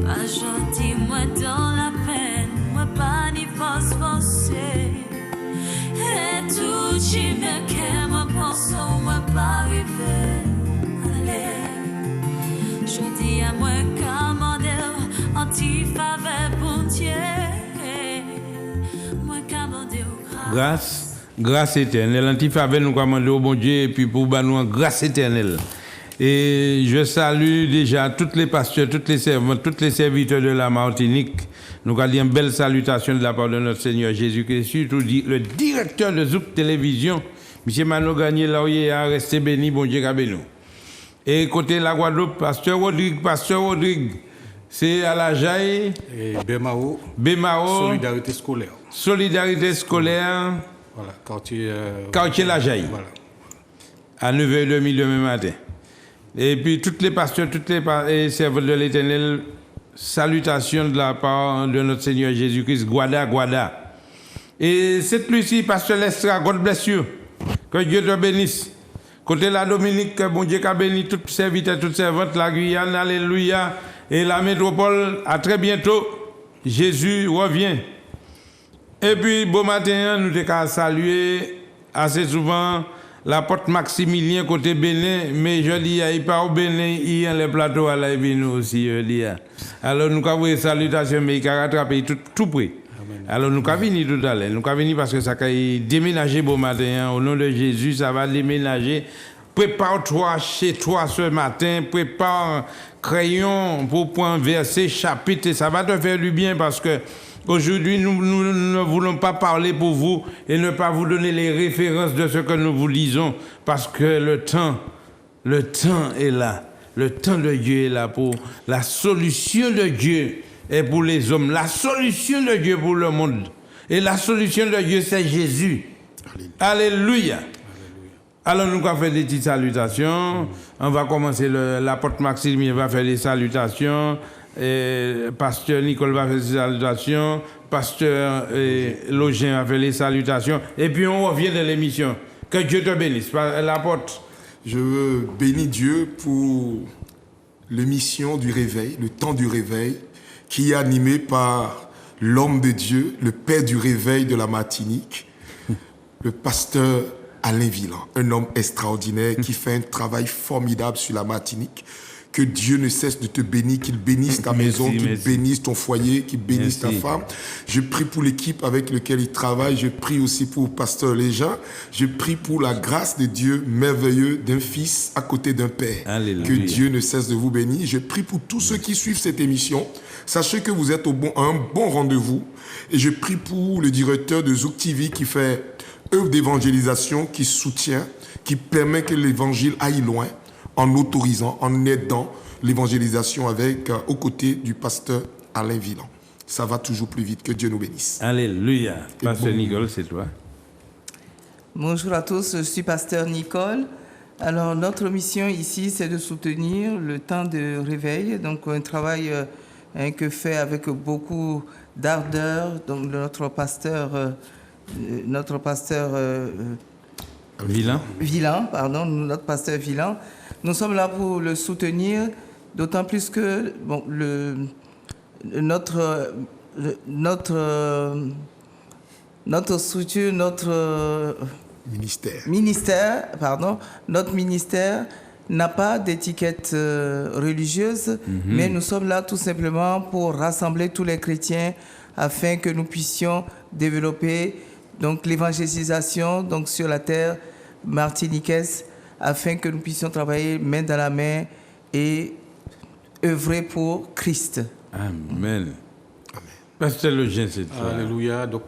Aujourd'hui, moi dans la peine, moi pas ni force forcée. Et tout qui me qu'est, moi pense, moi pas arrivé. Allez, je dis à moi commander, anti-faveur pour Dieu. Moi commander au grâce éternelle. Anti-faveur nous commander au bon Dieu et puis pour nous grâce éternelle. Et je salue déjà tous les pasteurs, toutes les servantes, tous les serviteurs de la Martinique. Nous allons dire une belle salutation de la part de notre Seigneur Jésus-Christ. Surtout le directeur de Zouk Télévision, M. Mano Gagné, là où il a resté béni, bon Dieu, nous. Et côté la Guadeloupe, Pasteur Rodrigue, c'est à la Jaille. Et Bémao. Solidarité scolaire. Solidarité scolaire. Voilà, quartier la Jaille. Voilà. À 9h30 demain matin. Et puis, toutes les pasteurs, toutes les servantes de l'Éternel, salutations de la part de notre Seigneur Jésus-Christ, Guada. Et cette nuit-ci, pasteur Lestra, God bless you. Que Dieu te bénisse. Côté la Dominique, que bon Dieu qu'a béni toutes serviteurs, toutes servantes, la Guyane, alléluia. Et la métropole, à très bientôt. Jésus revient. Et puis, bon matin, nous devons saluer assez souvent la porte Maximilien côté Bénin, mais je dis, il pas au Bénin, il y a les plateaux à la nous aussi, je dis. Alors nous avons une salutation, mais il a rattrapé tout près. Alors nous avons venir tout à l'heure, nous avons venir parce que ça a déménagé bon matin, au nom de Jésus, ça va déménager. Prépare-toi chez toi ce matin, prépare crayon pour prendre verset, chapitre, et ça va te faire du bien parce que aujourd'hui, nous ne voulons pas parler pour vous et ne pas vous donner les références de ce que nous vous lisons parce que le temps est là. Le temps de Dieu est là pour la solution de Dieu est pour les hommes. La solution de Dieu pour le monde. Et la solution de Dieu, c'est Jésus. Alléluia. Alors, nous allons faire des petites salutations. On va commencer l'apôtre Maxime, il va faire des salutations. Pasteur Nicole va faire des salutations, Pasteur Login va faire les salutations, et puis on revient de l'émission. Que Dieu te bénisse. L'apôtre. Je veux bénir Dieu pour l'émission du réveil, le temps du réveil, qui est animé par l'homme de Dieu, le père du réveil de la Martinique, le pasteur Alain Villan, un homme extraordinaire qui fait un travail formidable sur la Martinique. Que Dieu ne cesse de te bénir, qu'il bénisse ta maison, qu'il bénisse ton foyer, qu'il bénisse ta femme. Je prie pour l'équipe avec laquelle il travaille. Je prie aussi pour Pasteur Léjean. Je prie pour la grâce de Dieu merveilleux d'un fils à côté d'un père. Alléluia. Que Dieu ne cesse de vous bénir. Je prie pour tous ceux qui suivent cette émission. Sachez que vous êtes à un bon rendez-vous. Et je prie pour le directeur de Zouk TV qui fait œuvre d'évangélisation, qui soutient, qui permet que l'évangile aille loin, en autorisant, en aidant l'évangélisation aux côtés du pasteur Alain Villan. Ça va toujours plus vite. Que Dieu nous bénisse. Alléluia. Pasteur Nicole, c'est toi. Bonjour à tous, je suis pasteur Nicole. Alors, notre mission ici, c'est de soutenir le temps de réveil, donc un travail que fait avec beaucoup d'ardeur donc notre pasteur notre pasteur Villan. Nous sommes là pour le soutenir, d'autant plus que notre structure, notre ministère n'a pas d'étiquette religieuse, mais nous sommes là tout simplement pour rassembler tous les chrétiens afin que nous puissions développer donc l'évangélisation donc sur la terre martiniquaise, afin que nous puissions travailler main dans la main et œuvrer pour Christ. Amen. Pasteur Login, c'est toi. Alléluia. Donc,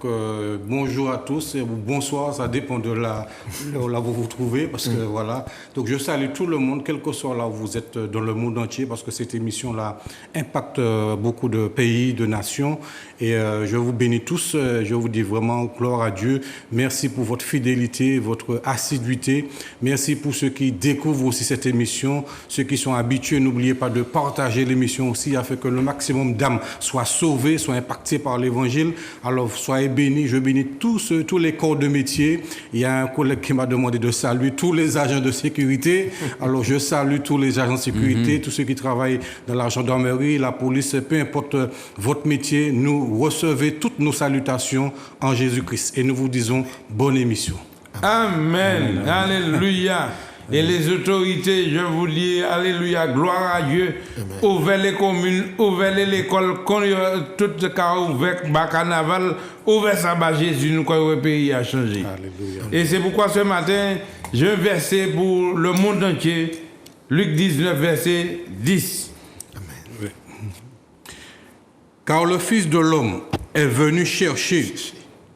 bonjour à tous, bonsoir, ça dépend de là où vous vous trouvez, parce que voilà. Donc, je salue tout le monde, quel que soit là où vous êtes dans le monde entier, parce que cette émission-là impacte beaucoup de pays, de nations. Et je vous bénis tous, je vous dis vraiment gloire à Dieu. Merci pour votre fidélité, votre assiduité. Merci pour ceux qui découvrent aussi cette émission, ceux qui sont habitués. N'oubliez pas de partager l'émission aussi, afin que le maximum d'âmes soient sauvées, soient impactées impactés par l'évangile. Alors soyez bénis, je bénis tous les corps de métier. Il y a un collègue qui m'a demandé de saluer tous les agents de sécurité. Alors je salue tous les agents de sécurité, tous ceux qui travaillent dans la gendarmerie, la police, peu importe votre métier. Nous recevez toutes nos salutations en Jésus-Christ et nous vous disons bonne émission. Amen. Alléluia. Et les autorités, je vous dis, alléluia, gloire à Dieu. Ouvrez les communes, ouvrez les écoles, tout ce qui a ouvert, carnaval, ouvrez ça, Jésus, nous croyons que le pays a changé. Alléluia. Et c'est pourquoi ce matin, j'ai un verset pour le monde entier, Luc 19, verset 10. Oui. Car le Fils de l'homme est venu chercher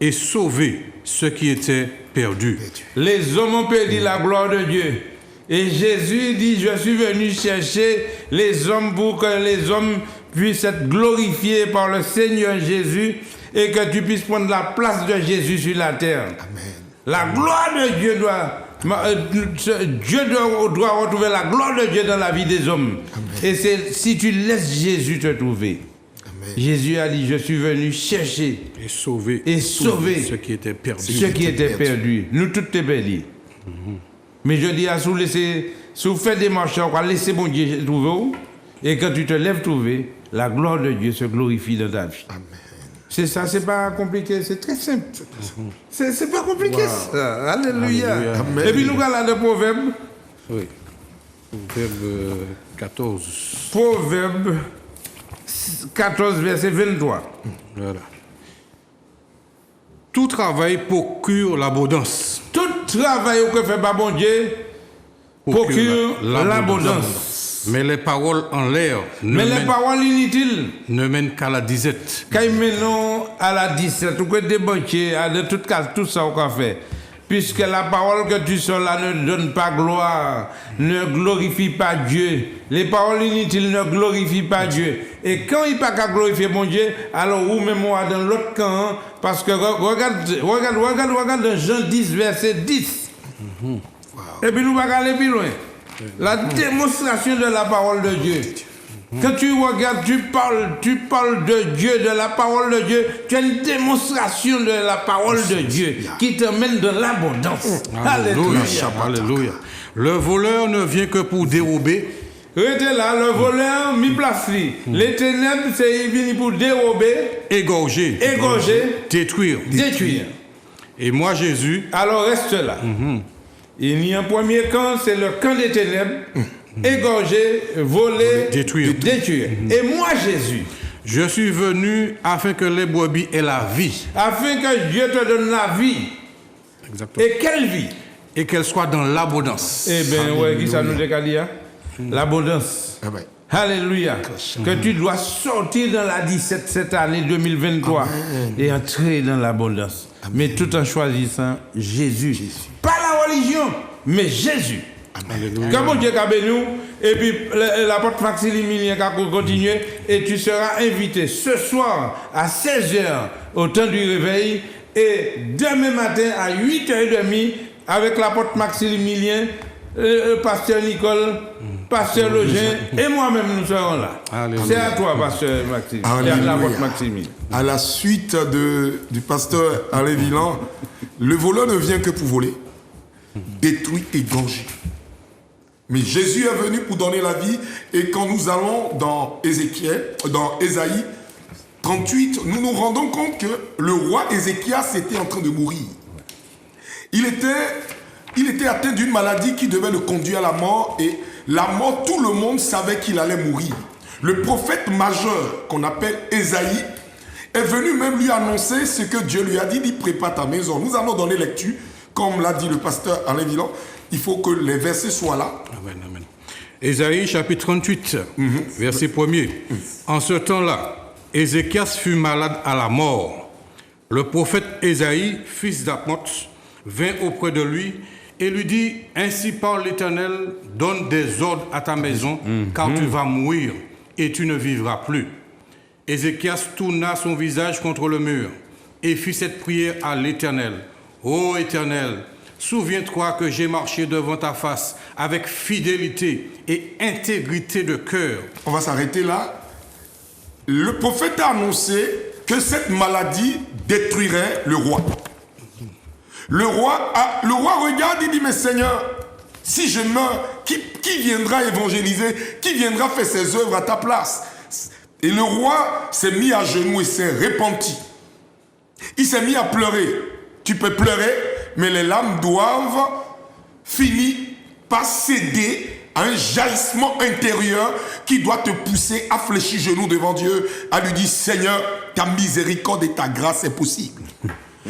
et sauver ce qui était perdu. Les hommes ont perdu la gloire de Dieu. Et Jésus dit, je suis venu chercher les hommes pour que les hommes puissent être glorifiés par le Seigneur Jésus et que tu puisses prendre la place de Jésus sur la terre. Amen. La gloire de Dieu doit retrouver la gloire de Dieu dans la vie des hommes. Amen. Et c'est si tu laisses Jésus te trouver. Amen. Jésus a dit, je suis venu chercher Et sauver ce qui était perdu. ce qui était perdu. Nous tous t'es perdus. Mais je dis à sous faire des marches, on va laisser mon Dieu trouver. Et quand tu te lèves trouver, la gloire de Dieu se glorifie dans ta vie. Amen. C'est ça, c'est pas compliqué, c'est très simple. C'est pas compliqué ça. Alléluia. Alléluia. Et puis nous allons le proverbe. Oui. Proverbe 14. Proverbe 14, verset 23. Voilà. Tout travail procure l'abondance. Tout travail que fait pas bon Dieu procure l'abondance. Mais les paroles en l'air Mais les paroles inutiles, ne mènent qu'à la disette. quand ils mènent à la 17, ou que des banquiers, à de toute cas, tout ça qu'on fait. Puisque la parole que tu sors là ne donne pas gloire, ne glorifie pas Dieu. Les paroles inutiles ne glorifient pas Dieu. Et quand il n'y a pas qu'à glorifier mon Dieu, alors ou même moi dans l'autre camp, parce que regarde dans Jean 10, verset 10. Et puis nous allons aller plus loin. La démonstration de la parole de Dieu. Quand tu regardes, tu parles de Dieu, de la parole de Dieu, tu as une démonstration de la parole de Dieu qui t'emmène dans l'abondance. Alléluia. Alléluia. Le voleur ne vient que pour dérober. Restez là, le voleur m'y place. Les ténèbres, c'est venu pour dérober, Égorger. Détruire. Et moi, Jésus. Alors reste là. Il y a un premier camp, c'est le camp des ténèbres. Égorger, voler, Détruire. Et moi, Jésus, Je suis venu afin que les brebis aient la vie. afin que Dieu te donne la vie. Exactement. Et quelle vie? Et qu'elle soit dans l'abondance. Eh bien, ouais, qui ça nous décale? L'abondance. Amen. Alléluia. Que tu dois sortir dans la 17 cette année 2023 et entrer dans l'abondance. Mais tout en choisissant Jésus. Pas la religion, mais Jésus. Quand bon Dieu a béni, et puis la porte Maximilien a continué, et tu seras invité ce soir à 16h au temps du réveil, et demain matin à 8h30 avec la porte Maximilien, pasteur Nicole, pasteur Login, et moi-même nous serons là. Alléluia. C'est à toi, pasteur Maximilien. Et à la porte Maximilien. À la suite du pasteur Alain Villan, le voleur ne vient que pour voler, détruire et égorger. Mais Jésus est venu pour donner la vie. Et quand nous allons dans Ésaïe 38, nous nous rendons compte que le roi Ézéchias était en train de mourir. Il était atteint d'une maladie qui devait le conduire à la mort. Et la mort, tout le monde savait qu'il allait mourir. Le prophète majeur, qu'on appelle Ésaïe, est venu même lui annoncer ce que Dieu lui a dit. Il prépare ta maison. Nous allons donner lecture, comme l'a dit le pasteur Alain Villan. Il faut que les versets soient là. Amen, amen. Ésaïe chapitre 38, verset 1er. En ce temps-là, Ézéchias fut malade à la mort. Le prophète Ésaïe, fils d'Amoz, vint auprès de lui et lui dit, « Ainsi parle l'Éternel, donne des ordres à ta maison, car tu vas mourir et tu ne vivras plus. » Ézéchias tourna son visage contre le mur et fit cette prière à l'Éternel. « Ô Éternel, souviens-toi que j'ai marché devant ta face avec fidélité et intégrité de cœur. » On va s'arrêter là. Le prophète a annoncé que cette maladie détruirait le roi. Le roi regarde, il dit, mais Seigneur, si je meurs, qui viendra évangéliser? Qui viendra faire ses œuvres à ta place? Et le roi s'est mis à genoux et s'est repenti. Il s'est mis à pleurer. Tu peux pleurer, mais les larmes doivent finir par céder à un jaillissement intérieur qui doit te pousser à fléchir genoux devant Dieu, à lui dire, Seigneur, ta miséricorde et ta grâce est possible.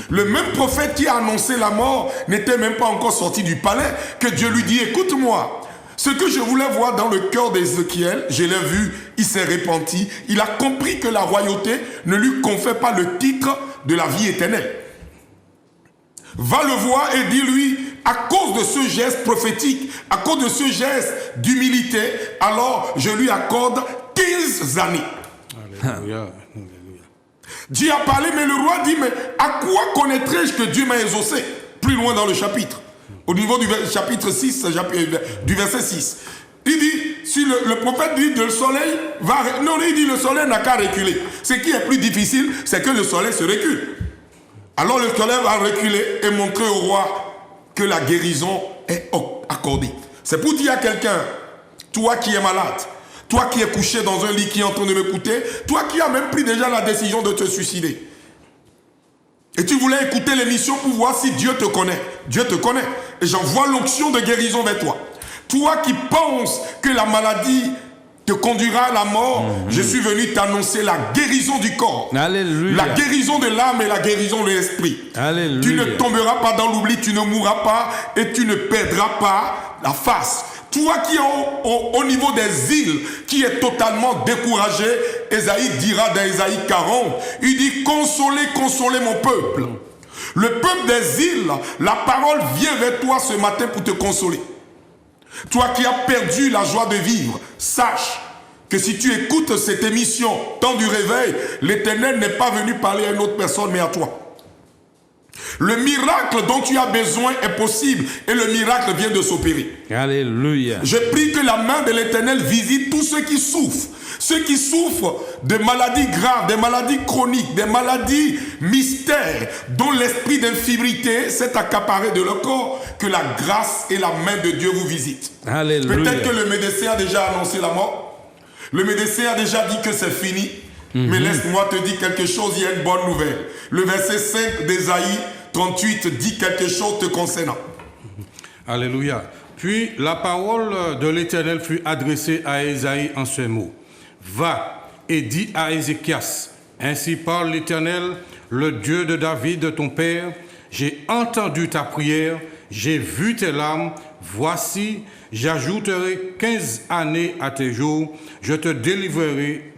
Le même prophète qui a annoncé la mort n'était même pas encore sorti du palais que Dieu lui dit, écoute-moi, ce que je voulais voir dans le cœur d'Ézéchiel, je l'ai vu, il s'est repenti, il a compris que la royauté ne lui confère pas le titre de la vie éternelle. Va le voir et dis-lui, à cause de ce geste prophétique, à cause de ce geste d'humilité, alors je lui accorde 15 années. Alléluia. Dieu a parlé, mais le roi dit, mais à quoi connaîtrai-je que Dieu m'a exaucé? Plus loin dans le chapitre, au niveau du chapitre 6, du verset 6. Il dit, si le prophète dit que le soleil va... Non, il dit le soleil n'a qu'à reculer. Ce qui est plus difficile, c'est que le soleil se recule. Alors le soleil va reculer et montrer au roi que la guérison est accordée. C'est pour dire à quelqu'un, toi qui es malade, toi qui es couché dans un lit qui est en train de m'écouter, toi qui as même pris déjà la décision de te suicider. Et tu voulais écouter l'émission pour voir si Dieu te connaît. Dieu te connaît. Et j'envoie l'onction de guérison vers toi. Toi qui penses que la maladie te conduira à la mort, je suis venu t'annoncer la guérison du corps. Alléluia. La guérison de l'âme et la guérison de l'esprit. Alléluia. Tu ne tomberas pas dans l'oubli, tu ne mourras pas et tu ne perdras pas la face. Toi qui es au niveau des îles, qui est totalement découragé, Ésaïe dira dans Ésaïe 40, il dit, consolez, consolez mon peuple. Le peuple des îles, la parole vient vers toi ce matin pour te consoler. Toi qui as perdu la joie de vivre, sache que si tu écoutes cette émission, temps du réveil, l'Éternel n'est pas venu parler à une autre personne, mais à toi. Le miracle dont tu as besoin est possible et le miracle vient de s'opérer. Alléluia. Je prie que la main de l'Éternel visite tous ceux qui souffrent de maladies graves, des maladies chroniques, des maladies mystères, dont l'esprit d'infirmité s'est accaparé de leur corps, que la grâce et la main de Dieu vous visitent. Alléluia. Peut-être que le médecin a déjà annoncé la mort, le médecin a déjà dit que c'est fini, mais laisse-moi te dire quelque chose, il y a une bonne nouvelle. Le verset 5 d'Ésaïe 38 dit quelque chose te concernant. Alléluia. Puis la parole de l'Éternel fut adressée à Ésaïe en ces mots. Va et dis à Ézéchias, ainsi parle l'Éternel, le Dieu de David, ton père, j'ai entendu ta prière, j'ai vu tes larmes, voici, j'ajouterai 15 années à tes jours, je te délivrerai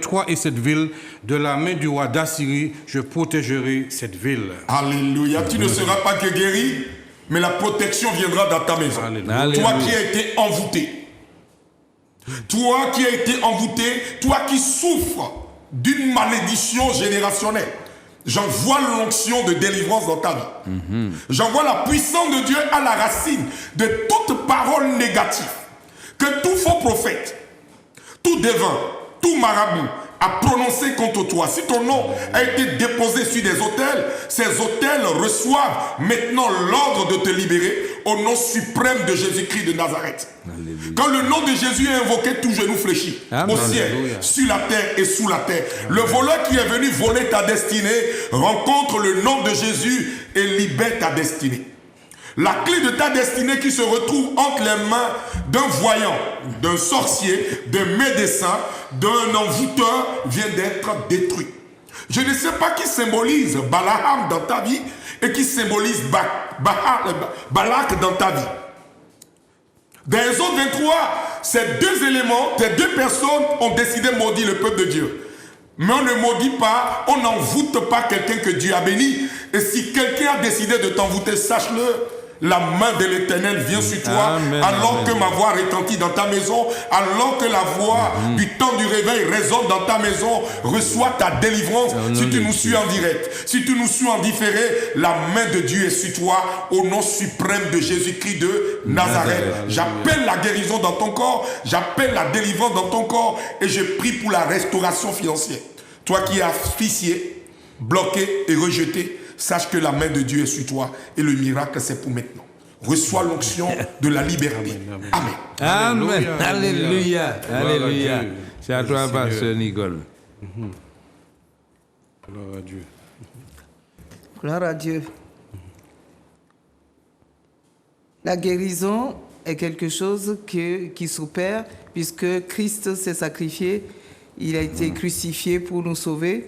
toi et cette ville de la main du roi d'Assyrie, je protégerai cette ville. Alléluia. Tu ne seras pas que guéri, mais la protection viendra dans ta maison. Alléluia. Toi qui as été envoûté, toi qui as été envoûté, toi qui souffres d'une malédiction générationnelle, j'envoie l'onction de délivrance dans ta vie. J'envoie la puissance de Dieu à la racine de toute parole négative. Que tout faux prophète, tout devin, tout marabout a prononcé contre toi. Si ton nom a été déposé sur des autels, ces autels reçoivent maintenant l'ordre de te libérer au nom suprême de Jésus-Christ de Nazareth. Alléluia. Quand le nom de Jésus est invoqué, tout genou fléchit. Amen. Au ciel, Alléluia. Sur la terre et sous la terre. Amen. Le voleur qui est venu voler ta destinée rencontre le nom de Jésus et libère ta destinée. La clé de ta destinée qui se retrouve entre les mains d'un voyant, d'un sorcier, d'un médecin, d'un envoûteur vient d'être détruit. Je ne sais pas qui symbolise Balaam dans ta vie et qui symbolise Balak dans ta vie. Dans Exode 23, ces deux éléments, ces deux personnes ont décidé de maudire le peuple de Dieu. Mais on ne maudit pas, on n'envoûte pas quelqu'un que Dieu a béni. Et si quelqu'un a décidé de t'envoûter, sache-le. La main de l'Éternel vient sur toi. Amen, alors que ma voix retentit dans ta maison, alors que la voix du temps du réveil résonne dans ta maison, reçois ta délivrance. Si tu nous suis en direct, si tu nous suis en différé, la main de Dieu est sur toi au nom suprême de Jésus-Christ de Nazareth. J'appelle la guérison dans ton corps, j'appelle la délivrance dans ton corps et je prie pour la restauration financière. Toi qui es asphyxié, bloqué et rejeté, sache que la main de Dieu est sur toi et le miracle, c'est pour maintenant. Reçois l'onction de la liberté. Amen. Amen. Alléluia. Gloire à Alléluia. Dieu. C'est à toi, pasteur Nicole. Gloire à Dieu. Gloire à Dieu. La guérison est quelque chose qui s'opère puisque Christ s'est sacrifié, il a été crucifié pour nous sauver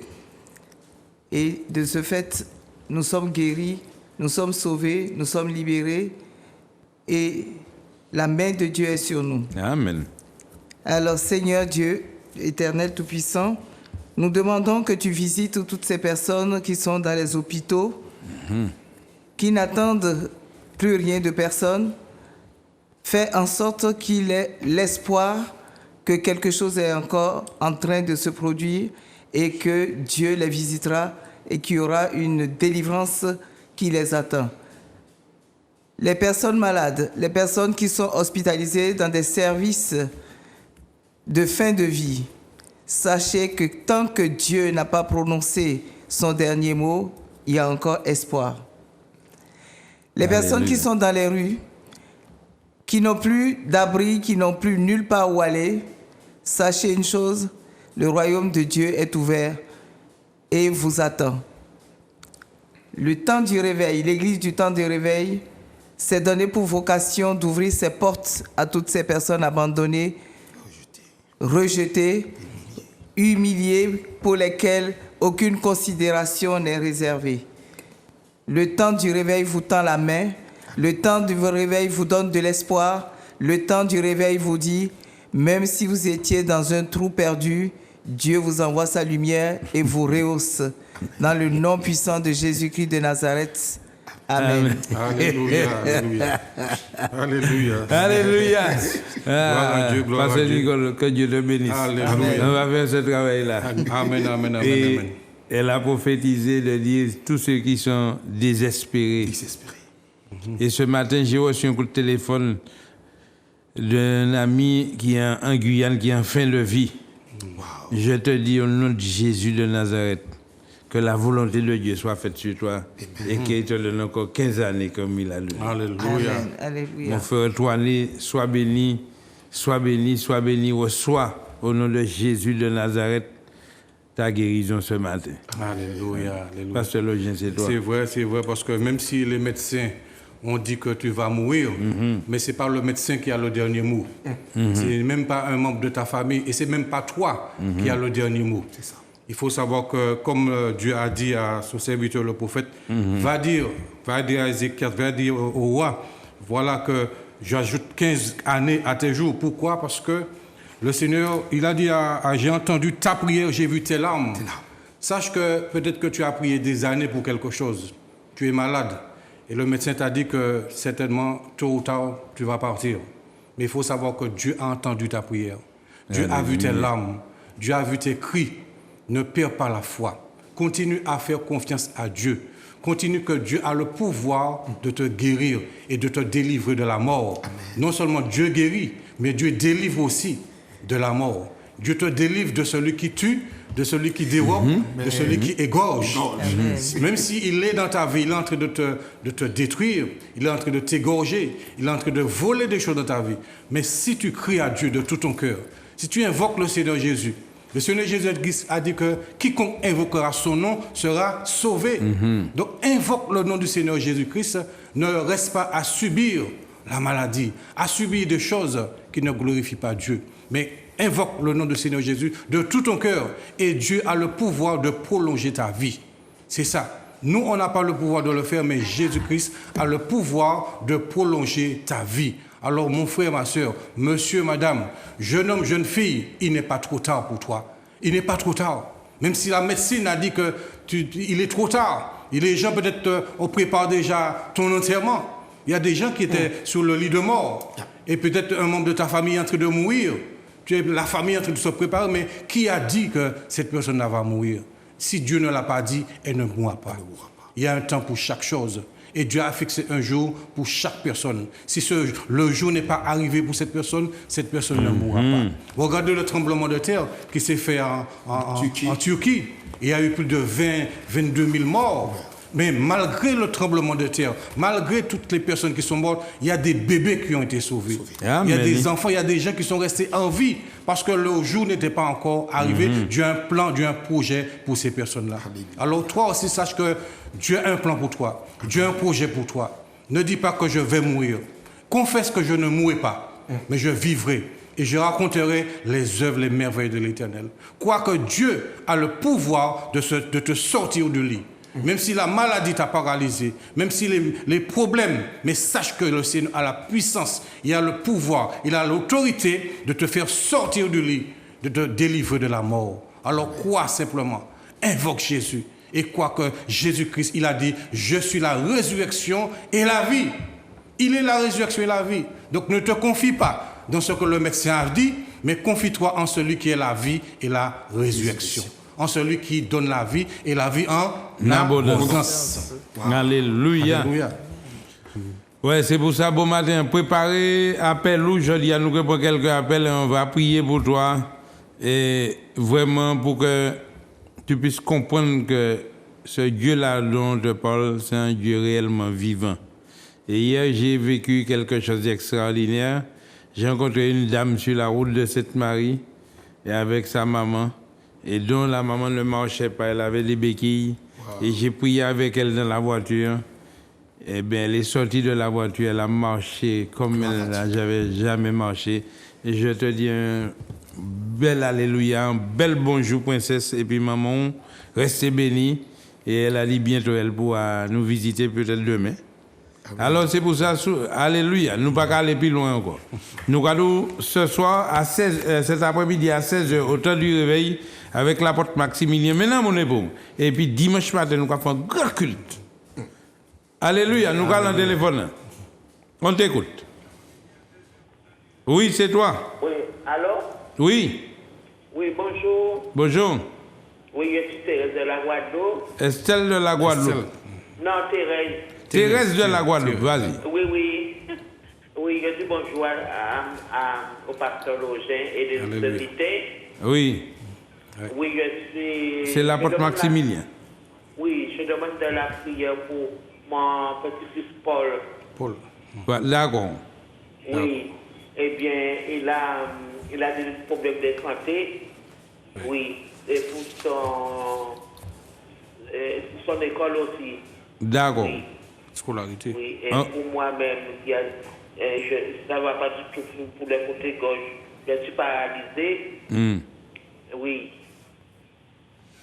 et de ce fait, nous sommes guéris, nous sommes sauvés, nous sommes libérés et la main de Dieu est sur nous. Amen. Alors Seigneur Dieu, éternel tout-puissant, nous demandons que tu visites toutes ces personnes qui sont dans les hôpitaux, qui n'attendent plus rien de personne. Fais en sorte qu'il ait l'espoir que quelque chose est encore en train de se produire et que Dieu les visitera et qu'il y aura une délivrance qui les attend. Les personnes malades, les personnes qui sont hospitalisées dans des services de fin de vie, sachez que tant que Dieu n'a pas prononcé son dernier mot, il y a encore espoir. Les personnes qui sont dans les rues, qui n'ont plus d'abri, qui n'ont plus nulle part où aller, sachez une chose, le royaume de Dieu est ouvert et vous attend. Le temps du réveil, l'église du temps du réveil, s'est donné pour vocation d'ouvrir ses portes à toutes ces personnes abandonnées, rejetées, humiliées, pour lesquelles aucune considération n'est réservée. Le temps du réveil vous tend la main, le temps du réveil vous donne de l'espoir, le temps du réveil vous dit, même si vous étiez dans un trou perdu, Dieu vous envoie sa lumière et vous rehausse. Dans le nom puissant de Jésus-Christ de Nazareth. Amen. Alléluia. Alléluia. Alléluia. Alléluia. Gloire à Dieu, gloire à Pasteur Dieu. Nicole, que Dieu te bénisse. Alléluia. On va faire ce travail-là. Amen, amen, amen, Et amen. elle a prophétisé de dire tous ceux qui sont désespérés. Désespéré. Et ce matin, j'ai reçu un coup de téléphone d'un ami qui est en Guyane, qui est en fin de vie. Je te dis au nom de Jésus de Nazareth, que la volonté de Dieu soit faite sur toi et qu'il te donne encore 15 années comme il a donné. Alléluia. Amen. Alléluia. Mon frère Antoine, sois béni, sois béni, sois béni, reçois au nom de Jésus de Nazareth ta guérison ce matin. Alléluia. Alléluia. Pasteur Logien, c'est toi. C'est vrai, parce que même si les médecins ont dit que tu vas mourir, mais ce n'est pas le médecin qui a le dernier mot. C'est même pas un membre de ta famille et c'est même pas toi qui a le dernier mot. C'est ça. Il faut savoir que, comme Dieu a dit à son serviteur le prophète, va dire à Ézéchiel, va dire au roi, voilà que j'ajoute 15 années à tes jours. Pourquoi? Parce que le Seigneur, il a dit j'ai entendu ta prière, j'ai vu tes larmes. Sache que peut-être que tu as prié des années pour quelque chose. Tu es malade. Et le médecin t'a dit que certainement, tôt ou tard, tu vas partir. Mais il faut savoir que Dieu a entendu ta prière. Dieu a vu tes larmes. Dieu a vu tes cris. Ne perds pas la foi. Continue à faire confiance à Dieu. Continue que Dieu a le pouvoir de te guérir et de te délivrer de la mort. Amen. Non seulement Dieu guérit, mais Dieu délivre aussi de la mort. Dieu te délivre de celui qui tue, de celui qui dérobe, de celui qui égorge. Même s'il est dans ta vie, il est en train de te détruire, il est en train de t'égorger, il est en train de voler des choses dans ta vie. Mais si tu cries à Dieu de tout ton cœur, si tu invoques le Seigneur Jésus, le Seigneur Jésus a dit que quiconque invoquera son nom sera sauvé. Donc invoque le nom du Seigneur Jésus-Christ, ne reste pas à subir la maladie, à subir des choses qui ne glorifient pas Dieu. Mais invoque le nom du Seigneur Jésus de tout ton cœur et Dieu a le pouvoir de prolonger ta vie. C'est ça. Nous, on n'a pas le pouvoir de le faire, mais Jésus-Christ a le pouvoir de prolonger ta vie. Alors, mon frère, ma soeur, monsieur, madame, jeune homme, jeune fille, il n'est pas trop tard pour toi. Il n'est pas trop tard. Même si la médecine a dit qu'il est trop tard. Les gens, peut-être, on prépare déjà ton enterrement. Il y a des gens qui étaient sur le lit de mort. Et peut-être un membre de ta famille est en train de mourir. La famille est en train de se préparer, mais qui a dit que cette personne va mourir? Si Dieu ne l'a pas dit, elle ne mourra pas. Il y a un temps pour chaque chose. Et Dieu a fixé un jour pour chaque personne. Si le jour n'est pas arrivé pour cette personne ne mourra pas. Regardez le tremblement de terre qui s'est fait en Turquie. Il y a eu plus de 22 000 morts. Mais malgré le tremblement de terre, malgré toutes les personnes qui sont mortes, il y a des bébés qui ont été sauvés. Amen. Il y a des enfants, il y a des gens qui sont restés en vie parce que le jour n'était pas encore arrivé. Dieu a un plan, Dieu a un projet pour ces personnes-là. Alors toi aussi, sache que Dieu a un plan pour toi. Dieu a un projet pour toi. Ne dis pas que je vais mourir. Confesse que je ne mourrai pas, mais je vivrai. Et je raconterai les œuvres, les merveilles de l'Éternel. Crois que Dieu a le pouvoir de te sortir du lit. Même si la maladie t'a paralysé, même si les problèmes, mais sache que le Seigneur a la puissance, il a le pouvoir, il a l'autorité de te faire sortir du lit, de te délivrer de la mort. Alors crois simplement, invoque Jésus et crois que Jésus-Christ, il a dit, je suis la résurrection et la vie. Il est la résurrection et la vie. Donc ne te confie pas dans ce que le médecin a dit, mais confie-toi en celui qui est la vie et la résurrection. En celui qui donne la vie et la vie en abondance. Alléluia. Ouais, c'est pour ça, bon matin, préparez appel ou je dis à nous répondre quelques appels et on va prier pour toi. Et vraiment pour que tu puisses comprendre que ce Dieu-là dont je parle, c'est un Dieu réellement vivant. Et hier, j'ai vécu quelque chose d'extraordinaire. J'ai rencontré une dame sur la route de Sainte-Marie et avec sa maman. Et dont la maman ne marchait pas, elle avait des béquilles. Wow. Et j'ai prié avec elle dans la voiture. Et bien, elle est sortie de la voiture, elle a marché comme elle n'avait jamais marché. Et je te dis un bel alléluia, un bel bonjour, princesse. Et puis, maman, restez bénie. Et elle a dit bientôt, elle pourra nous visiter peut-être demain. Alors, c'est pour ça, alléluia, nous ne pouvons pas aller plus loin encore. Nous allons ce soir, cet après-midi à 16h, au temps du réveil, avec l'apôtre Maximilien, maintenant mon époux. Et puis dimanche matin, nous allons faire un grand culte. Alléluia, nous allons en téléphone. On t'écoute. Oui, c'est toi. Oui, allô? Oui. Oui, bonjour. Bonjour. Oui, je suis Thérèse de la Guadeloupe. Estelle de la Guadeloupe. Non, Thérèse. Thérèse de la Guadeloupe, vas-y. Oui, oui. Oui, je dis bonjour au pasteur Login et de l'invité. Oui. Oui, je suis... C'est l'apôtre Maximilien. Oui, je demande de la prière pour mon petit-fils Paul. Paul. D'accord. Oui. Eh bien, il a des problèmes de santé. Oui. Et pour son école aussi. D'accord. Oui. Scolarité. Oui, et pour moi-même, ça ne va pas du tout pour le côté gauche. Je suis paralysé. Oui.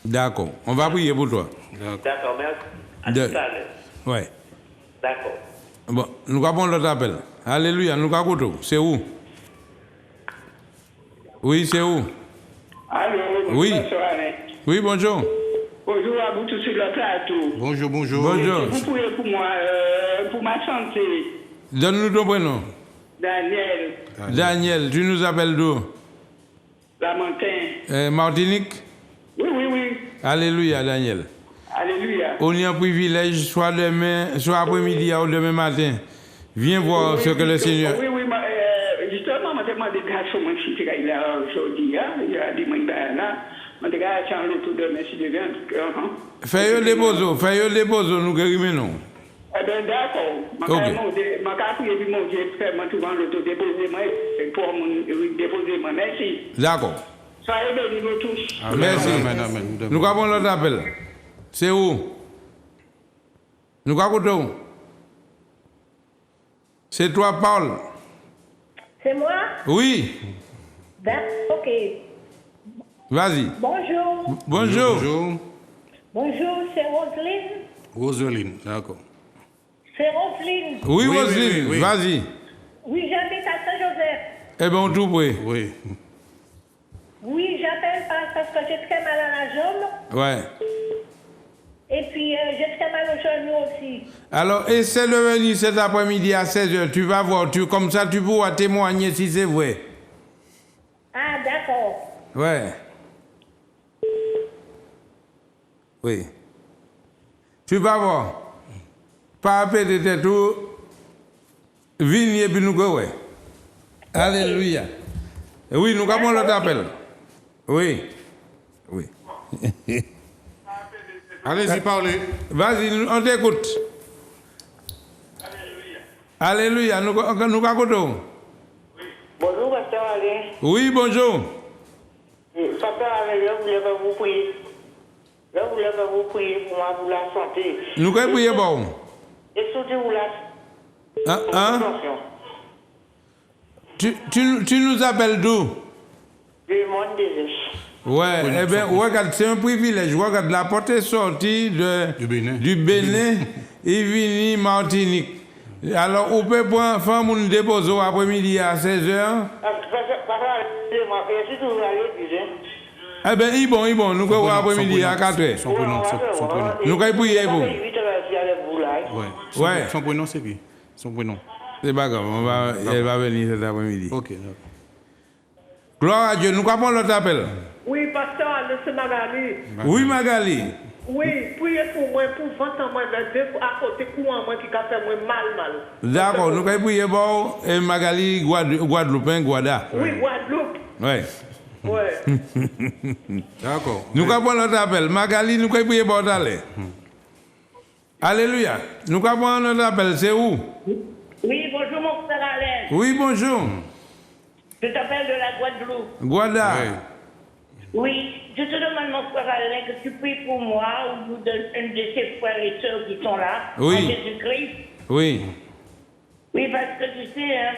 D'accord. On va prier pour toi. D'accord, merci. À tout à l'heure. Oui. D'accord. Bon, nous avons l'autre appel. Alléluia, nous avons c'est où? Oui, c'est où? Allô, oui. Bonjour. Oui, bonjour. Bonjour à vous tous sur le plateau. Bonjour, bonjour. Bonjour. Vous pouvez pour moi, pour ma santé. Donne-nous ton prénom. Daniel. Daniel, tu nous appelles d'où? Lamantin. Martinique? Oui, oui, oui. Alléluia, Daniel. Alléluia. On y a un privilège, soit demain, soit après-midi ou demain matin. Viens voir oui, ce que le Seigneur... Oui, oui, justement, je me demande grâce au monde qui est là aujourd'hui. Il y a des gens là. Je me demande le tour de merci de bien. Fais-le dépose, nous guérimons non. Eh bien, d'accord. Je vais mon Dieu, faire souvent l'autodéposé pour déposer moi. Merci. D'accord. Soyez bénis vous tous. Amen. Merci. Amen, amen. Nous avons l'autre appel. C'est où? Nous avons où? C'est toi, Paul. C'est moi? Oui. Ok. Vas-y. Bonjour. Bonjour. Bonjour. Bonjour, c'est Roselyne. Roselyne, d'accord. C'est Roselyne. Oui, Oui, Roselyne, oui. vas-y. Oui, j'habite à Saint-Joseph. Eh bien, on tout prêt. Oui. Oui, j'appelle parce que j'ai très mal à la jambe. Ouais. Et puis, j'ai très mal au genou aussi. Alors, essaie de venir cet après-midi à 16h. Tu vas voir, comme ça, tu pourras témoigner si c'est vrai. Ah, d'accord. Ouais. Oui. Tu vas voir. Pas peut-être tout. Vigne et puis nous go, ouais. Alléluia. Oui, nous avons l'autre appel. Oui. Oui. Allez-y, parlez. Vas-y, on t'écoute. Alléluia. Nous écoutons. Bonjour, pasteur Alain. Oui, bonjour. Pasteur Alain, je voulais que vous priez. Je voulais que vous priez pour moi, pour la santé. Nous pouvons prier bon. Et surtout pour la attention. Tu nous appelles d'où? Du monde des Eches. Ouais, eh bien, regarde, c'est un privilège. Regarde, la porte est sortie du Bénin et vini Martinique. Alors, on peut prendre femme ou déposer après-midi à 16h. Eh bien, il bon, nous pouvons après-midi à 4h. Son prénom. Nous pouvons prier pour. Ouais. Son prénom, c'est qui? Son prénom. C'est pas grave, elle va venir cet après-midi. Ok. Gloire à Dieu, nous avons l'autre appel. Oui, pasteur, c'est Magali. Oui, Magali. Oui, priez pour moi, pour vendre moi à côté courant moi qui a fait moi mal. D'accord, nous allons prier pour Magali Guadeloupe, Guada. Oui, Guadeloupe. Oui. Ouais. D'accord. Nous avons l'autre appel. Magali, nous allons prier pour d'aller. Alléluia. Nous avons notre appel, c'est où? Oui, bonjour mon frère Alain. Oui, bonjour. Je t'appelle de la Guadeloupe. Guada. Oui, je te demande mon frère Alain que tu pries pour moi ou pour un de ces frères et sœurs qui sont là. Oui. En Jésus-Christ. Oui. Oui, parce que tu sais, hein,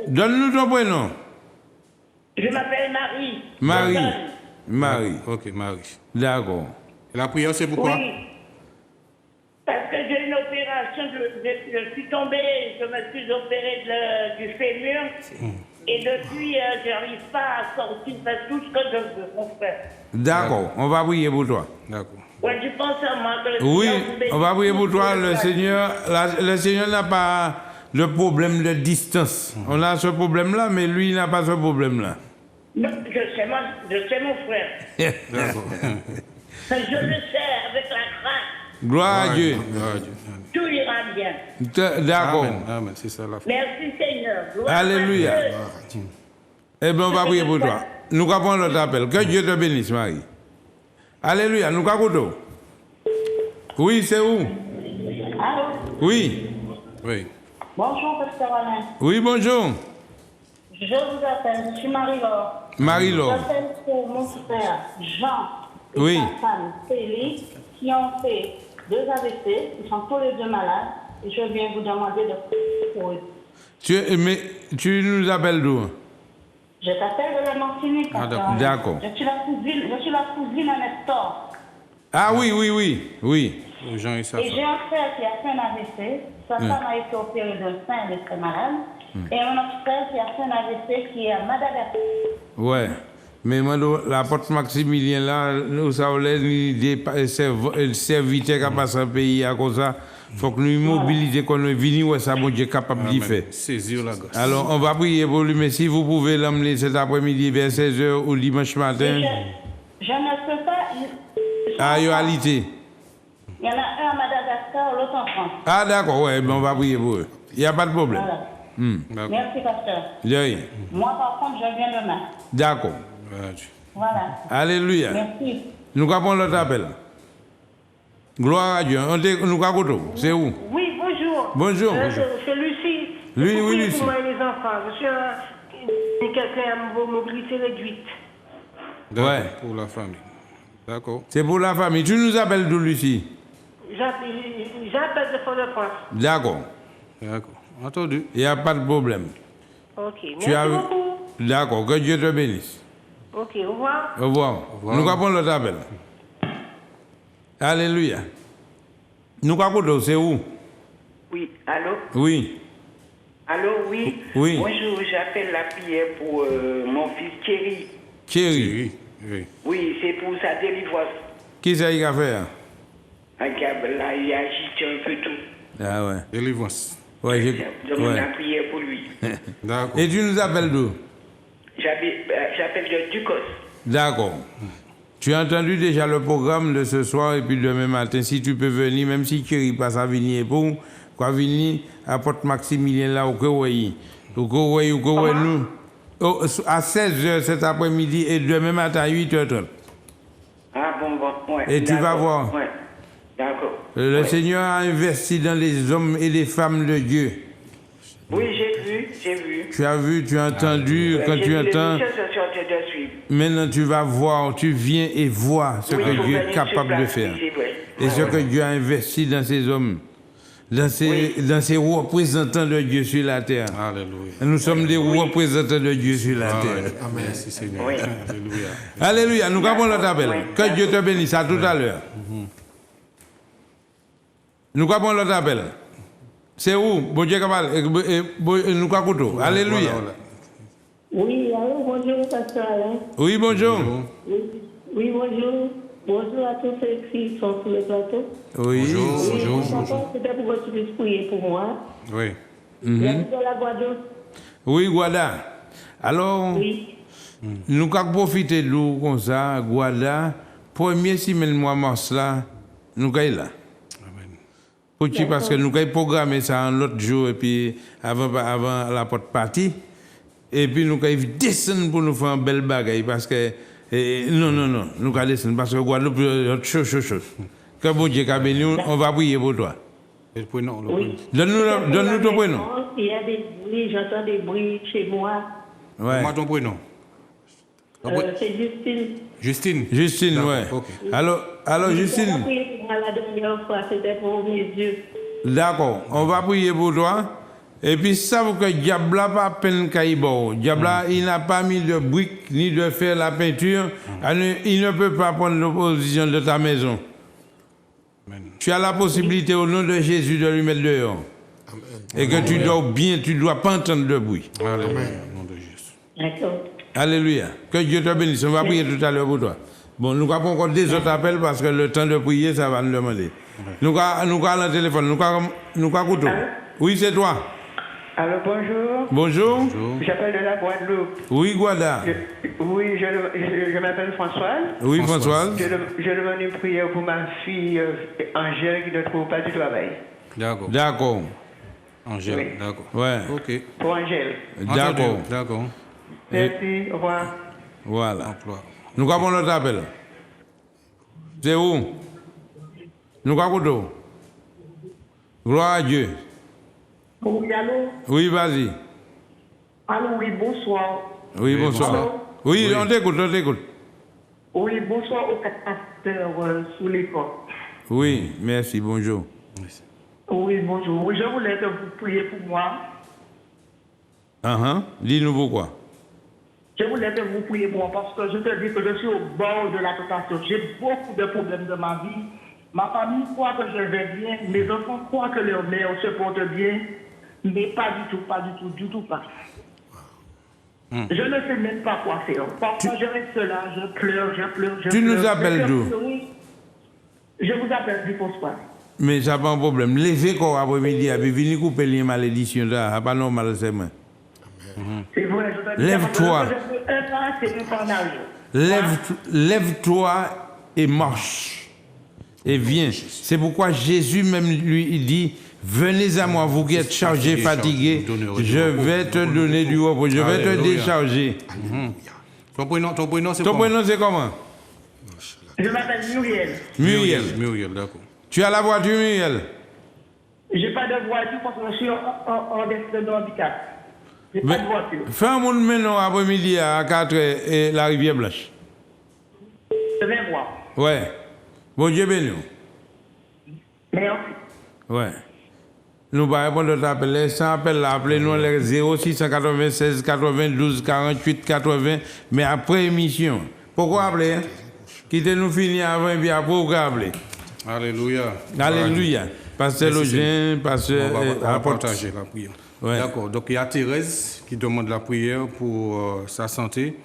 Donne-nous ton prénom. Je m'appelle Marie. Marie. Ok, Marie. D'accord. Et la prière, c'est pourquoi? Oui. Parce que j'ai une opération, je suis tombée, je me suis opérée du fémur. Et depuis, je n'arrive pas à sortir, faire tout ce que je veux, mon frère. D'accord, on va prier pour toi. D'accord. Ouais, tu penses à moi que le Oui, Seigneur vous bénisse. on va prier pour toi. Le Seigneur n'a pas de problème de distance. On a ce problème-là, mais lui, il n'a pas ce problème-là. Non, je sais mon frère. D'accord. Je le sais avec la grâce. Gloire à Dieu. Tout ira bien. D'accord. Amen, c'est ça la foi. Merci Seigneur. Gloire Alléluia. à Dieu. Eh bien, on va prier pour toi. Nous avons notre appel. Que Dieu te bénisse, Marie. Alléluia. Nous avons. Oui, c'est où? Allô? Oui. Oui. Bonjour, pasteur Alain. Oui, bonjour. Je vous appelle, je suis Marie-Laure. Marie-Laure. J'appelle pour mon frère Jean et Oui. sa femme Félix qui ont fait 2 AVC. Ils sont tous les 2 malades. Et je viens vous demander de prier pour eux. Mais tu nous appelles d'où? Je t'appelle de la Martinique. Ah, pasteur. d'accord. Je suis la cousine à Nestor. Ah oui. Jean et sa Et femme. j'ai un frère qui a fait un AVC. Sa femme a été opérée d'un sein, elle est très malade. Et un autre frère qui a fait un AVC qui est à Madagascar. Ouais. Mais moi, la porte Maximilien, là, nous savons des serviteurs qui passent un pays à cause de ça. Il faut que nous mobilisions, qu'on est venu, ouais, ça, bon Dieu, capable d'y faire. Saisir la grâce. Alors, on va prier pour lui, mais si vous pouvez l'emmener cet après-midi vers 16h ou dimanche matin, Je ne peux pas. à réalité. Il y en a un à Madagascar, l'autre en France. Ah, d'accord, ouais, ben on va prier pour eux. Il n'y a pas de problème. Voilà. Merci, pasteur. De rien. Moi, par contre, je viens demain. D'accord. Voilà. Alléluia. Merci. Nous avons notre appel. Gloire à Dieu. Nous avons c'est où? Oui, bonjour. Bonjour. C'est Lucie. Oui, Vous oui, priez Lucie. pour moi et les enfants. Je suis quelqu'un à mobilité réduite. Ouais. Pour la famille. D'accord. C'est pour la famille. Tu nous appelles d'où, Lucie? J'appelle de Fort-de-France. D'accord. D'accord. Entendu. Il n'y a pas de problème. Ok, merci beaucoup. D'accord. Que Dieu te bénisse. Ok, au revoir. Au revoir. Nous avons notre appel. Alléluia. Nous avons c'est où? Oui, allô? Oui. Allô, oui? Oui. Bonjour, j'appelle la prière pour mon fils Thierry. Thierry. Oui. Oui, c'est pour sa délivrance. Qui c'est qui a fait? Là, il agite un peu tout. Ah ouais. Délivrance. Ouais, Je demande la prière pour lui. D'accord. Et tu nous appelles d'où? J'appelle de Ducos. D'accord. Tu as entendu déjà le programme de ce soir et puis demain matin, si tu peux venir, même si tu n'arrives pas à venir pour, quoi venir à Port-Maximilien là au Koweï. Au Koweï, nous. À 16h cet après-midi et demain matin à 8h30. Ah bon, ouais. Et tu vas voir. Ouais, d'accord. Le Seigneur a investi dans les hommes et les femmes de Dieu. Oui, j'ai vu. Tu as vu, tu as entendu, quand tu entends. Maintenant, tu vas voir, tu viens et vois ce que Dieu est capable de faire. Et ce que Dieu a investi dans ces hommes, dans ces représentants de Dieu sur la terre. Alléluia. Nous sommes des représentants de Dieu sur la terre. Amen. Merci Seigneur. Oui. Alléluia. Alléluia. Nous avons notre appel. Que Dieu te bénisse. À tout à l'heure. Nous avons notre appel. C'est où? Bon Dieu, nous avons. Alléluia. Oui, allô, bonjour, pasteur Alain. Oui, bonjour. Oui, bonjour. Bonjour à tous ceux qui sont sur le plateau. Oui. Bonjour. C'était pour que tu puisses prier pour moi. Oui. J'habite dans la Guadeloupe. Oui, Guada. Alors, Oui. nous avons profité de nous comme ça, Guada. Premier semaine mois mars là, nous sommes là. Pourquoi? Parce que nous avons programmé ça un autre jour et puis avant la porte partie. Et puis nous avons descendu pour nous faire un bel bagaille parce que non, nous allons descendre parce que Guadeloupe est chaud. Que bon Dieu a béni, on va prier pour toi. Et le prénom, Oui. Donne-nous ton prénom. Il y a des bruits, j'entends des bruits chez moi. Ouais. Comment ton prénom? C'est Justine. Justine, D'accord, ouais. ok. Alors Justine. On a prié pour moi la dernière fois, c'était pour mes yeux. D'accord, on va prier pour toi. Et puis, savez que diable n'a pas peine caïbo. Diable, il n'a pas mis de briques ni de faire la peinture. Il ne peut pas prendre l'opposition de ta maison. Amen. Tu as la possibilité au nom de Jésus de lui mettre dehors. Et que tu dors bien, tu ne dois pas entendre de bruit. Alléluia. Au nom de Jésus. D'accord. Alléluia. Que Dieu te bénisse. On va prier tout à l'heure pour toi. Bon, nous avons encore des autres appels parce que le temps de prier, ça va nous demander. Nous avons le téléphone. Nous avons couteau. Oui, c'est toi. Alors bonjour. Bonjour. J'appelle de la Guadeloupe. Oui, Guada. Je m'appelle Françoise. Oui, Françoise. Je demande une prière pour ma fille Angèle qui ne trouve pas du travail. D'accord. Angèle, Oui. d'accord. Ouais. Ok. Pour Angèle. D'accord. D'accord. Merci, au revoir. Voilà. Emploi. Nous avons notre appel. C'est où? Nous avons couteau. Gloire à Dieu. Oui, allô? Oui, vas-y. Allô, oui, bonsoir. Oui, bonsoir. Oui, on t'écoute. Oui, bonsoir aux quatre pasteurs sous l'école. Oui, merci, bonjour. Oui, bonjour. Oui, je voulais que vous priez pour moi. Dis-nous pourquoi. Je voulais que vous priez pour moi parce que je te dis que je suis au bord de la tentation. J'ai beaucoup de problèmes de ma vie. Ma famille croit que je vais bien. Mes enfants croient que leur mère se porte bien. Mais pas du tout pas. Je ne sais même pas quoi faire. Parfois, je reste là, je pleure. Tu nous appelles d'où? Oui. Je vous appelle du bonsoir. Mais ça n'a pas un problème. Levez quoi après-midi, et venez couper les malédictions là. C'est pas normal, c'est moi. C'est vrai, je te dis. Lève-toi. C'est un carnage. Lève-toi et marche. Et viens. C'est pourquoi Jésus même lui dit, venez à moi, vous qui êtes chargés, fatigués, je vais te donner du repos, je vais te décharger. Ton prénom c'est Ton comment? prénom c'est comment? Je m'appelle Muriel. Muriel, d'accord. Tu as la voiture, Muriel? J'ai pas de voiture parce que je suis en décès de handicap. J'ai pas de voiture. Fais un monde maintenant après-midi à 4h et la rivière Blanche. Je vais voir. Ouais. Bon Dieu béni. Merci. Ouais. Nous allons répondre à l'appel. Sans appel, appelez-nous les 0696 92 48 80. Mais après émission. Pourquoi appeler? Quittez-nous finir avant et puis après, vous appeler. Alléluia. Alléluia. Pasteur Login, pasteur. On va partager la prière. Ouais. D'accord. Donc il y a Thérèse qui demande la prière pour sa santé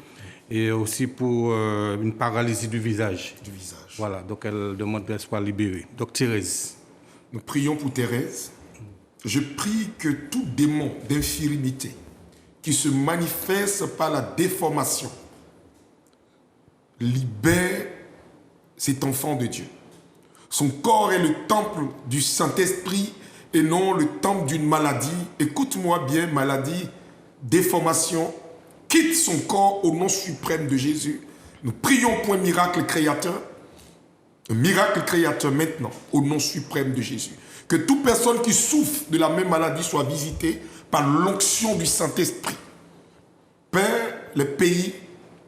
et aussi pour une paralysie du visage. Voilà. Donc elle demande qu'elle soit libérée. Donc Thérèse. Nous prions pour Thérèse. Je prie que tout démon d'infirmité qui se manifeste par la déformation libère cet enfant de Dieu. Son corps est le temple du Saint-Esprit et non le temple d'une maladie. Écoute-moi bien, maladie, déformation, quitte son corps au nom suprême de Jésus. Nous prions pour un miracle créateur. Un miracle créateur maintenant, au nom suprême de Jésus. Que toute personne qui souffre de la même maladie soit visitée par l'onction du Saint-Esprit. Père, les pays,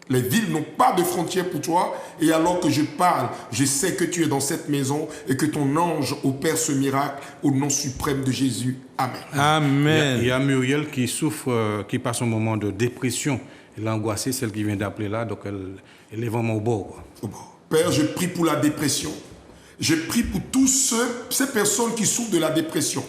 les villes n'ont pas de frontières pour toi. Et alors que je parle, je sais que tu es dans cette maison et que ton ange opère ce miracle au nom suprême de Jésus. Amen. Amen. Il y a Muriel qui souffre, qui passe un moment de dépression. Elle est angoissée, celle qui vient d'appeler là, donc elle est vraiment au bord. Au bord. Père, je prie pour la dépression. Je prie pour tous ces personnes qui souffrent de la dépression.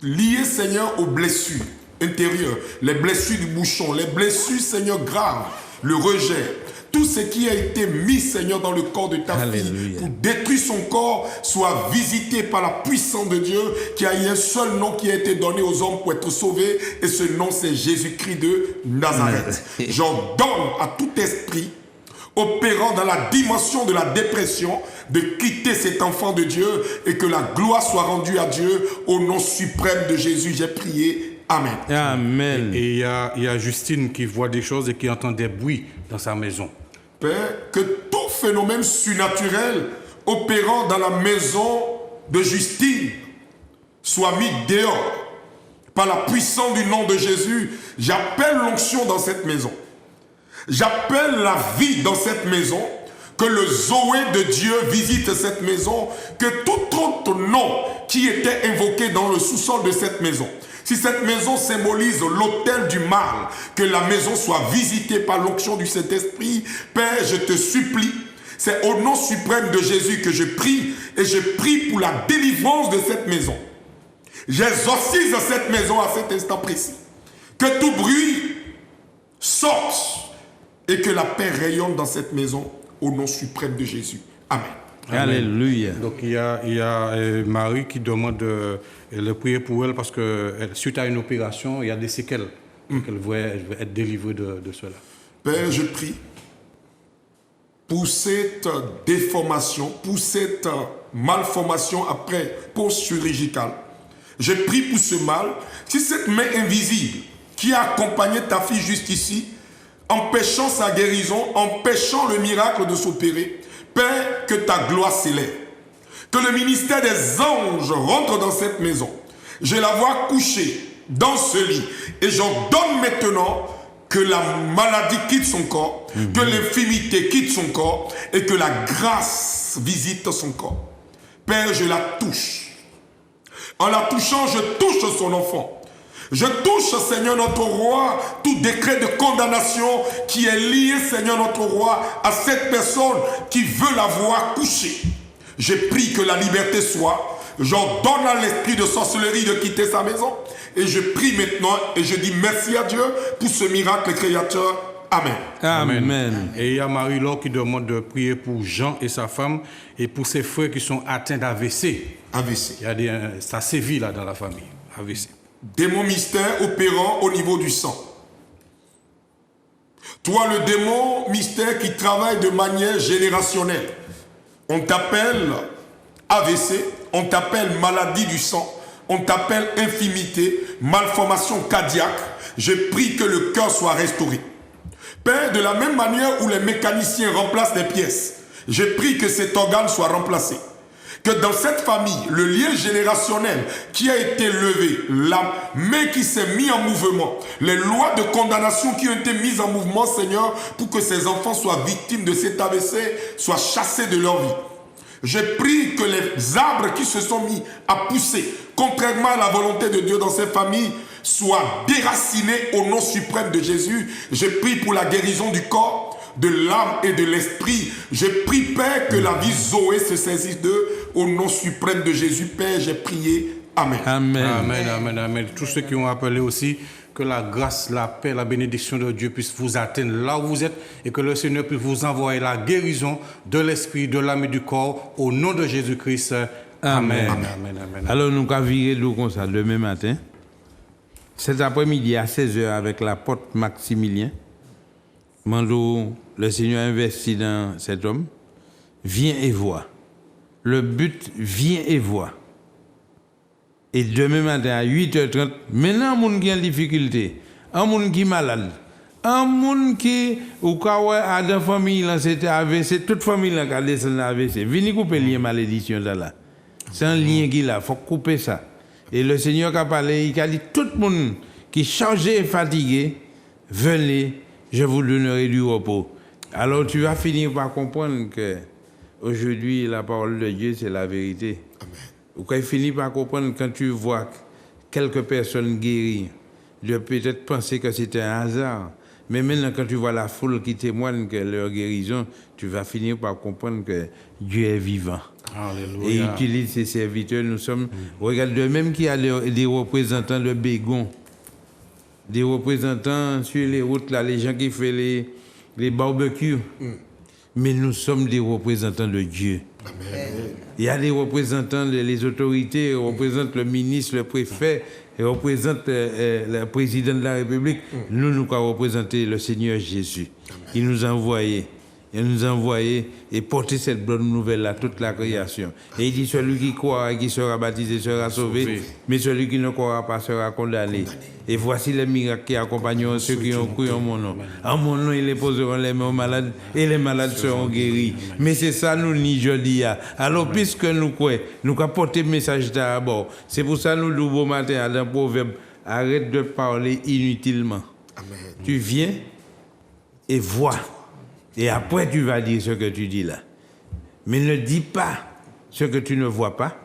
Liées, Seigneur, aux blessures intérieures, les blessures du bouchon, les blessures, Seigneur, graves, le rejet. Tout ce qui a été mis, Seigneur, dans le corps de ta fille pour détruire son corps soit visité par la puissance de Dieu, qui a un seul nom qui a été donné aux hommes pour être sauvés, et ce nom, c'est Jésus-Christ de Nazareth. J'ordonne à tout esprit opérant dans la dimension de la dépression, de quitter cet enfant de Dieu et que la gloire soit rendue à Dieu au nom suprême de Jésus. J'ai prié. Amen. Amen. Et il y a Justine qui voit des choses et qui entend des bruits dans sa maison. Père, que tout phénomène surnaturel opérant dans la maison de Justine soit mis dehors par la puissance du nom de Jésus. J'appelle l'onction dans cette maison. J'appelle la vie dans cette maison, que le Zoé de Dieu visite cette maison, que tout autre nom qui était invoqué dans le sous-sol de cette maison, si cette maison symbolise l'autel du mal, que la maison soit visitée par l'onction du Saint-Esprit. Père, je te supplie, c'est au nom suprême de Jésus que je prie, et je prie pour la délivrance de cette maison. J'exorcise cette maison à cet instant précis. Que tout bruit sorte, et que la paix rayonne dans cette maison au nom suprême de Jésus. Amen. Alléluia. Donc il y a Marie qui demande de prier pour elle parce que suite à une opération, il y a des séquelles. Donc elle veut être délivrée de cela. Père, je prie pour cette déformation, pour cette malformation après post-chirurgicale. Je prie pour ce mal. Si cette main invisible qui a accompagné ta fille jusqu'ici, empêchant sa guérison, empêchant le miracle de s'opérer, Père, que ta gloire s'élève. Que le ministère des anges rentre dans cette maison. Je la vois couchée dans ce lit. Et j'ordonne maintenant que la maladie quitte son corps, que l'infirmité quitte son corps et que la grâce visite son corps. Père, je la touche. En la touchant, je touche son enfant. Je touche, Seigneur notre roi, tout décret de condamnation qui est lié, Seigneur notre roi, à cette personne qui veut la voir couchée. Je prie que la liberté soit. J'ordonne à l'esprit de sorcellerie de quitter sa maison. Et je prie maintenant et je dis merci à Dieu pour ce miracle créateur. Amen. Amen. Et il y a Marie-Laure qui demande de prier pour Jean et sa femme et pour ses frères qui sont atteints d'AVC. AVC. Ça sévit là dans la famille. AVC. Démon mystère opérant au niveau du sang. Toi, le démon mystère qui travaille de manière générationnelle. On t'appelle AVC, on t'appelle maladie du sang, on t'appelle infirmité, malformation cardiaque. Je prie que le cœur soit restauré. Père, de la même manière où les mécaniciens remplacent les pièces, je prie que cet organe soit remplacé. Que dans cette famille, le lien générationnel qui a été levé, la main qui s'est mise en mouvement, les lois de condamnation qui ont été mises en mouvement, Seigneur, pour que ces enfants soient victimes de cet AVC, soient chassés de leur vie. Je prie que les arbres qui se sont mis à pousser, contrairement à la volonté de Dieu dans cette famille, soient déracinés au nom suprême de Jésus. Je prie pour la guérison du corps, de l'âme et de l'esprit. Je prie, Père, que la vie Zoé se saisisse d'eux. Au nom suprême de Jésus, Père, j'ai prié. Amen. Amen. Amen, amen, amen. Tous ceux qui ont appelé aussi, que la grâce, la paix, la bénédiction de Dieu puisse vous atteindre là où vous êtes et que le Seigneur puisse vous envoyer la guérison de l'esprit, de l'âme et du corps. Au nom de Jésus-Christ. Amen. Amen. Amen, amen. Alors, nous allons virer l'eau comme ça demain matin. Cet après-midi à 16h avec l'apôtre Maximilien. Mando, le Seigneur investit dans cet homme. viens et vois. Le but, viens et vois. Et demain matin à 8h30, maintenant, un monde qui a une difficulté, un monde qui est malade, un monde qui, ou quand a dans famille, c'était AVC, toute famille qui a descendu AVC. Venez couper le lien malédiction là. C'est un lien qui là, il faut couper ça. Et le Seigneur a parlé, il a dit tout le monde qui est chargé et fatigué, venez, je vous donnerai du repos. Alors tu vas finir par comprendre que aujourd'hui la parole de Dieu c'est la vérité. Amen. Ou quand il finit par comprendre quand tu vois quelques personnes guéries, tu peux peut-être penser que c'était un hasard. Mais maintenant, quand tu vois la foule qui témoigne que leur guérison, tu vas finir par comprendre que Dieu est vivant. Alléluia. Et il utilise ses serviteurs. Nous sommes, regarde, de même qu'il y a des représentants de Bégon, des représentants sur les routes, là, les gens qui font les barbecues. Mais nous sommes des représentants de Dieu. Amen. Il y a des représentants, les autorités, représentent le ministre, le préfet, et représentent le président de la République. Nous représenter le Seigneur Jésus. Amen. Il nous a envoyés. Il nous a envoyés et porter cette bonne nouvelle à toute la création. Et il dit, celui qui croira et qui sera baptisé sera sauvé, mais celui qui ne croira pas sera condamné. Et voici les miracles qui accompagneront ceux qui ont cru en mon nom. En mon nom, ils les poseront les mains aux malades et les malades seront guéris. Mais c'est ça, nous, ni jeudi. Alors, puisque nous croyons, nous avons porté le message d'abord. C'est pour ça, nous, le beau matin, dans le proverbe, arrête de parler inutilement. Amen. Tu viens et vois. Et après, tu vas dire ce que tu dis là. Mais ne dis pas ce que tu ne vois pas.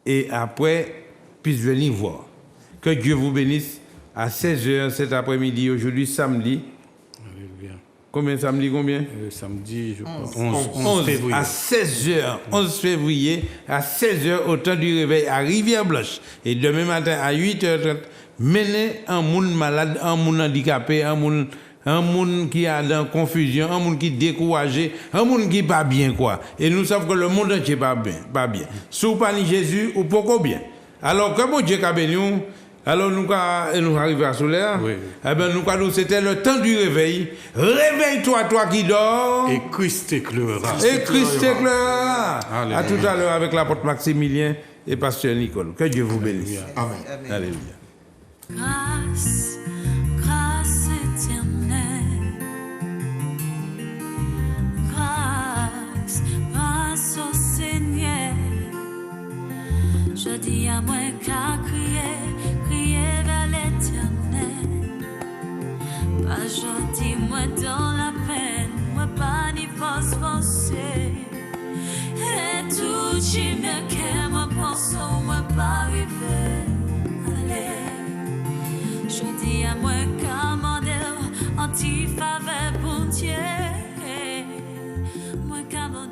Et après, puisse venir voir. Que Dieu vous bénisse à 16h cet après-midi, aujourd'hui, samedi. Alléluia. Combien samedi, combien Samedi, je crois. 11 février. À 16h, 11 février, à 16h, au temps du réveil, à Rivière-Blanche. Et demain matin, à 8h30, menez un monde malade, un monde handicapé, un monde qui a dans confusion, un monde qui est découragé, un monde qui n'est pas bien, quoi. Et nous savons que le monde entier n'est pas bien. Si vous parlez de Jésus, ou pourquoi bien. Alors, comme Dieu a béni, alors nous arrivons à Solaire. Oui. Eh bien, nous, c'était le temps du réveil. Réveille-toi, toi qui dors. Et Christ t'éclairera. Et Christ t'éclairera. À tout à l'heure avec l'apôtre Maximilien et pasteur Nicole. Que Dieu vous bénisse. Amen. Amen. Alléluia. Grâce, grâce éternelle. Grâce, grâce au Seigneur. Je dis à moi qu'à crier vers l'Éternel. Pas gentil, moi dans la peine, moi pas ni force forcée. Et tout qui me qu'est, moi pense, moi pas arriver. Allez, je dis à moi qu'à m'en anti-faveur pour Dieu. Moi qu'à m'en